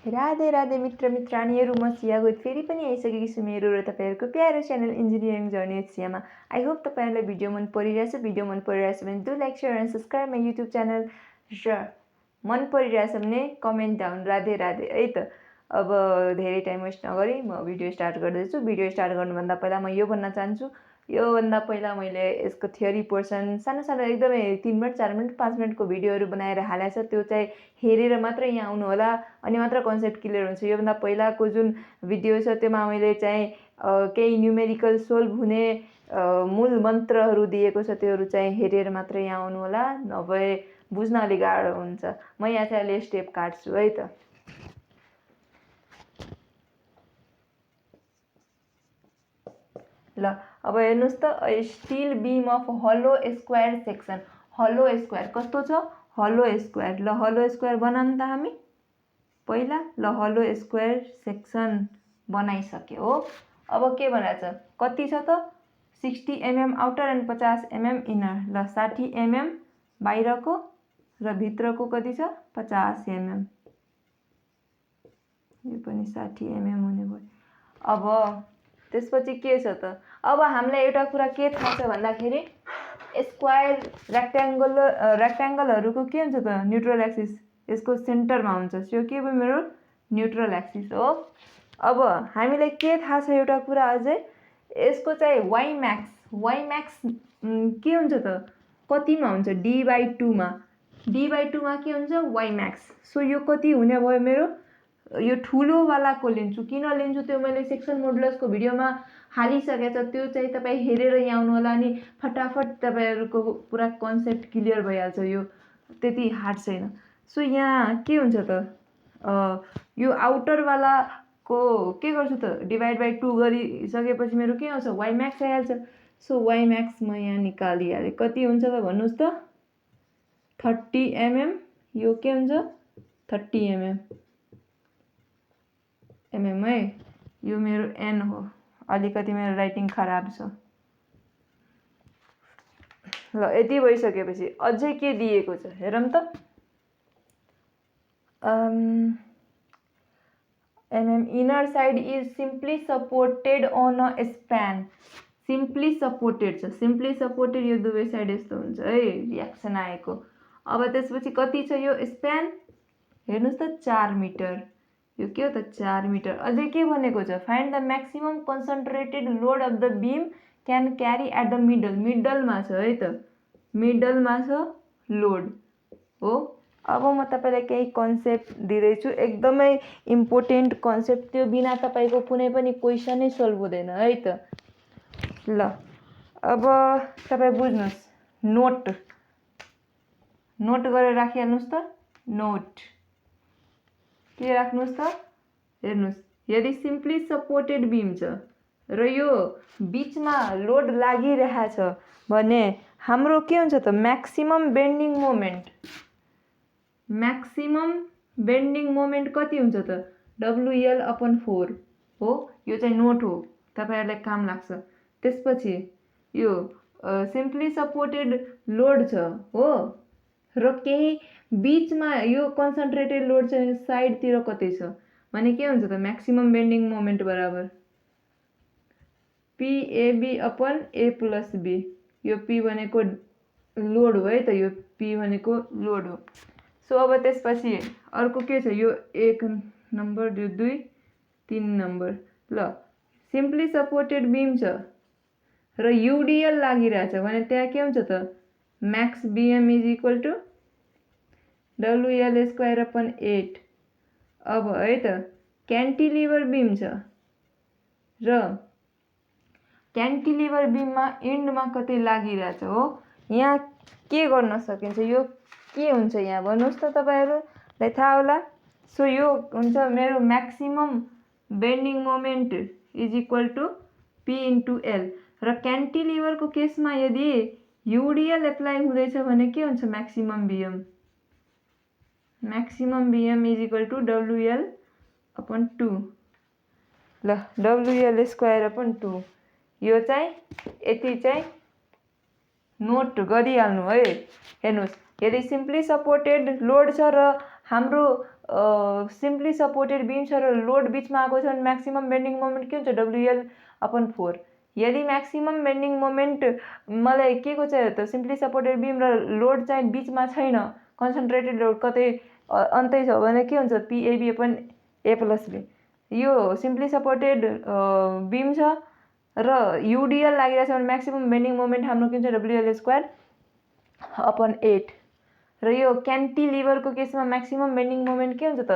राधे राधे मित्र मित्राणीहरू, म सियागोत फेरि पनि आइसकेकी छु मेरो र तपाईहरुको प्यारो च्यानल इन्जिनियरिङ जर्नी विथ सियामा। आई होप तपाईहरुलाई भिडियो मन परिरहेछ। भिडियो मन परिरहेछ भने do like share and subscribe my YouTube channel र मन परिरहेछ भने कमेन्ट डाउन राधे राधे है त। अब धेरै टाइम वेस्ट नगरी म भिडियो स्टार्ट गर्दैछु। भिडियो स्टार्ट गर्नुभन्दा पहिला म यो भन्न चाहन्छु, योभन्दा पहिला मैले यसको थ्योरी पोर्सन सानो सानो एकदमै 3 मिनट 4 मिनट 5 मिनटको भिडियोहरू बनाएर हालेको छ। त्यो चाहिँ हेरेर मात्र यहाँ आउनु होला अनि मात्र कन्सेप्ट क्लियर हुन्छ। योभन्दा पहिलाको जुन भिडियो छ त्योमा मैले चाहिँ केही न्युमेरिकल सोल्भ हुने मूल मन्त्रहरू दिएको छ, त्योहरू चाहिँ हेरेर मात्र यहाँ आउनु होला, नभए बुझ्न अलि गाह्रो हुन्छ। म यहाँ चाहिँ अहिले स्टेप काट्छु है त। ल अब हेर्नुस् त, steel beam of hello square section. Hello square कस्तो छ? हलो स्क्वायर। ल हलो स्क्वायर बनाऊँ त हामी पहिला। ल हलो स्क्वायर सेक्सन बनाइसक्यो हो। अब के भनेको छ, कति छ त? 60 mm outer and 50 mm inner. ल 60 mm बाहिरको र भित्रको कति छ? 50 mm। यो पनि 60 mm हुने भयो। अब त्यसपछि के छ त? अब हामीलाई एउटा कुरा के थाहा छ भन्दाखेरि स्क्वायर रेक्ट्याङ्गलहरूको के हुन्छ त? न्युट्रल एक्सिस यसको सेन्टरमा हुन्छ। यो के भयो? मेरो न्युट्रल एक्सिस हो। अब हामीलाई के थाहा छ एउटा कुरा अझै, यसको चाहिँ वाइ म्याक्स के हुन्छ त? कतिमा हुन्छ? d/2 मा। d/2 मा के हुन्छ? Why Max. सो यो कति हुने भयो मेरो? यो ठुलो वालाको लिन्छु। किन लिन्छु त्यो मैले सेक्सन मोडुलसको भिडियोमा हालिसकेको छ, त्यो चाहिँ तपाईँ हेरेर यहाँ आउनु होला अनि फटाफट तपाईहरुको पुरा कन्सेप्ट क्लियर भइहाल्छ। यो त्यति हार्ड छैन। सो यहाँ के हुन्छ त, यो आउटर वालाको के गर्छु त? /2 गरिसकेपछि मेरो के आउँछ? वाइ म्याक्स आइहाल्छ। सो वाइ म्याक्स म यहाँ निकालिहालेँ। कति हुन्छ त भन्नुहोस् त? 30 mm। यो के हुन्छ? 30 mm है। यो मेरो n हो। अलिकति मेरो राइटिङ खराब छ। ल यति भइसकेपछि अझै के दिएको छ हेरौँ त। Inner side is simply supported on a span. Simply supported छ। सिम्पली सपोर्टेड यो दुवै साइड यस्तो हुन्छ है, रियाक्सन आएको। अब त्यसपछि कति छ यो स्प्यान? हेर्नुस् त 4 मिटर। यो के हो त? 4 मिटर। अझै के भनेको छ? Find the maximum concentrated load of the beam can carry at the middle. मिडलमा छ है त, मिडलमा छ लोड हो। अब म तपाईलाई केही कन्सेप्ट दिँदैछु, एकदमै इम्पोर्टेन्ट कन्सेप्ट। त्यो बिना तपाईको कुनै पनि क्वेसनै सोल्भ हुँदैन है त। ल अब तपाईँ बुझ्नुहोस्। नोट गरेर राखिहाल्नुहोस् त। नोट के राख्नुहोस् त? हेर्नुहोस्, यदि सिम्पली सपोर्टेड बीम छ र यो बीचमा लोड लागिरहेछ भने हाम्रो के हुन्छ त? Maximum bending moment. Maximum bending moment कति हुन्छ त? WL/4 हो। यो चाहिँ नोट हो, तपाईहरुलाई काम लाग्छ। त्यसपछि यो सिम्पली सपोर्टेड लोड छ हो, र केही बीचमा यो कन्सन्ट्रेटेड लोड छ, साइडतिर कतै छ भने के हुन्छ त? म्याक्सिमम बेन्डिङ मोमेन्ट बराबर PAB/A+B। यो P भनेको लोड हो है त, यो P भनेको लोड हो। सो अब त्यसपछि अर्को के छ? यो 1 नम्बर, यो 2 3 नम्बर। ल सिम्पली सपोर्टेड बीम छ र UDL लागिरहेछ भने त्यहाँ के हुन्छ त? Max BM = WL²/8। अब है त क्यान्टिलिभर बीम छ र क्यान्टिलिभर बीममा एन्डमा कतै लागिरहेछ हो। यहाँ के गर्न सकिन्छ? यो के हुन्छ यहाँ भन्नुहोस् त, तपाईहरुलाई थाहा होला। सो यो हुन्छ मेरो म्याक्सिमम बेन्डिङ मोमेन्ट = P/L। र क्यान्टिलिभरको केसमा यदि UDL एप्लाई हुँदैछ भने के हुन्छ? Maximum BM। Maximum BM = WL/2। ल WL²/2। यो चाहिँ यति चाहिँ नोट गरिहाल्नु है। हेर्नुहोस्, यदि सिम्पली सपोर्टेड लोड छ र हाम्रो सिम्पली सपोर्टेड बीम छ र लोड बिचमा आएको छ भने म्याक्सिमम बेन्डिङ मोमेन्ट के हुन्छ WL/4। यदि म्याक्सिमम बेन्डिङ मोमेन्ट मलाई के को चाहियो त सिम्पली सपोर्टेड बीम र लोड चाहिँ बिचमा छैन, कन्सन्ट्रेटेड लोड कतै अन्तै छ भने के हुन्छ PAB/A+B। यो सिम्पली सपोर्टेड बीम छ र UDL लागिरहेछ भने म्याक्सिमम बेन्डिङ मोमेन्ट हाम्रो के हुन्छ WL/8। र यो क्यान्टिलिभरको केसमा म्याक्सिमम बेन्डिङ मोमेन्ट के हुन्छ त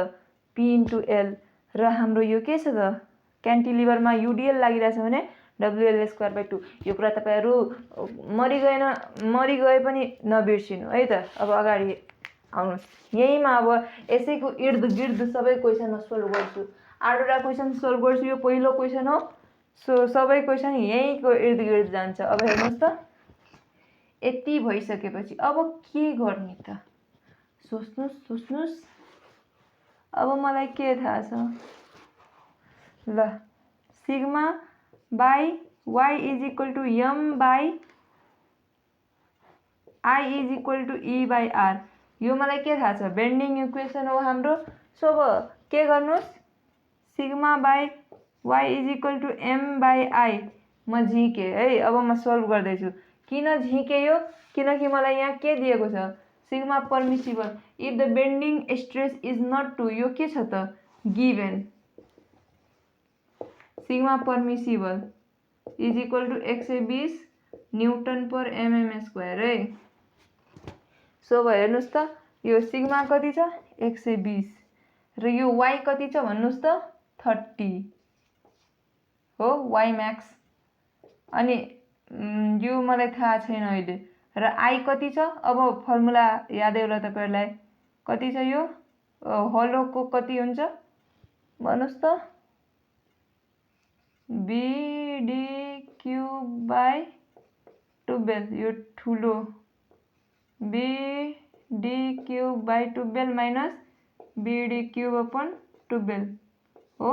P/L र हाम्रो यो के छ त क्यान्टिलिभरमा UDL लागिरहेछ भने WL²/2। यो कुरा तपाईहरु मरिगए पनि नबिर्सिनु है त। अब अगाडि आउनुस्, यहीमा अब यसैको इर्दगिर्द सबै क्वेसन सोल्भ गर्छु। 8वटा क्वेसन सोल्भ गर्छु। यो पहिलो क्वेसन हो, सो सबै क्वेसन यहीको इर्दगिर्द जान्छ। अब हेर्नुस् त, यति भइसकेपछि अब के गर्ने त सोच्नुस्। अब मलाई के थाहा छ ल, sigma by y m by I E/R। यो मलाई के थाहा छ, बेन्डिङ इक्वेसन हो हाम्रो। सो अब के गर्नुस्, sigma by y m by I म झिके है। अब म सोल्भ गर्दैछु। किन झिके यो, किनकि मलाई यहाँ के दिएको छ, sigma permissible if the bending stress is not to, यो के छ त given, sigma permissible is equal to 120 Nm/mm² है। सो अब हेर्नुस् त, यो सिग्मा कति छ 120 र यो y कति छ भन्नुस् त 30 हो, y म्याक्स। अनि यो मलाई थाहा छैन अहिले। र I कति छ, अब फर्मुला यादै होला तपाईहरुलाई, कति छ यो हलोको कति हुन्छ भन्नुस् त BD³/12। यो ठुलो BD³/12 माइनस BD³/12 हो।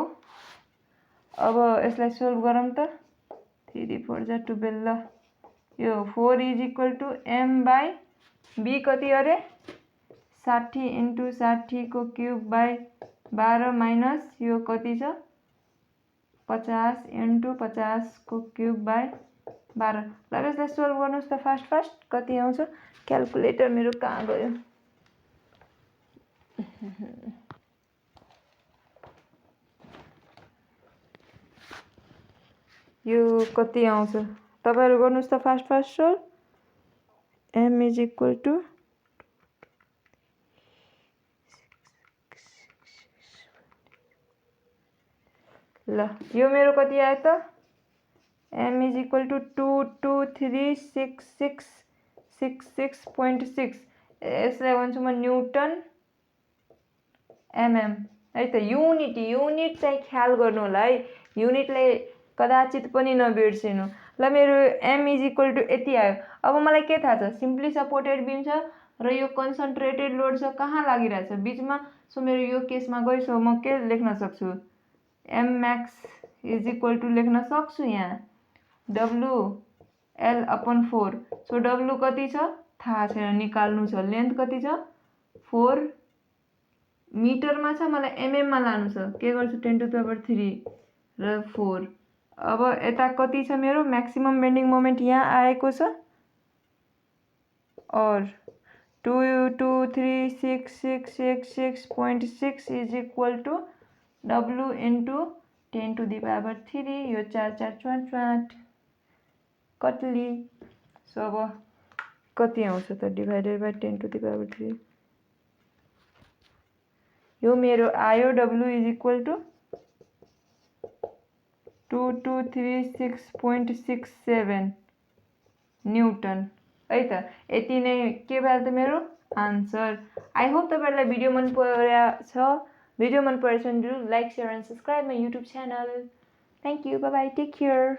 अब यसलाई सोल्भ गरौँ त, 3 4 जा 12। ल यो 4 = m/b कति अरे 60 × 60 को क्युब/12 माइनस यो कति छ 50 × 50 को क्युब/12। ल यसलाई सोल्भ गर्नुस् त फास्ट कति आउँछ। क्याल्कुलेटर मेरो कहाँ गयो। यो कति आउँछ तपाईहरु गर्नुस् त फास्ट सोल्भ। m = ल यो मेरो कति आयो त, m = 2236666.6। यसलाई भन्छु म न्युटन mm है त। युनिट चाहिँ ख्याल गर्नु होला है, युनिटलाई कदाचित पनि नबिर्सिनु। ल मेरो m = यति आयो। अब मलाई के थाहा छ, सिम्पली सपोर्टेड बीम छ र यो कन्सन्ट्रेटेड लोड छ, कहाँ लागिरहेछ बिचमा। सो मेरो यो केसमा गयो। सो म के लेख्न सक्छु, mmax = लेख्न सक्छु यहाँ WL/4। सो W कति छ थाहा छैन, निकाल्नु छ। लेन्थ कति छ 4 मिटरमा छ, मलाई mm मा लानु छ। के गर्छु 10³ र 4। अब यता कति छ मेरो म्याक्सिमम बेन्डिङ मोमेन्ट यहाँ आएको छ और 2236666.6 = W × 10⁻³ यो 4 4 च्वाट कटली। सो अब कति आउँछ त /10⁻³। यो मेरो आयो W = 2236.67 न्युटन है त। यति नै के भयो त मेरो आन्सर। आई होप तपाईहरुलाई भिडियो मन परेछ। भिडियो मन परेछ भने like, share and subscribe my YouTube channel. Thank you, bye bye, take care.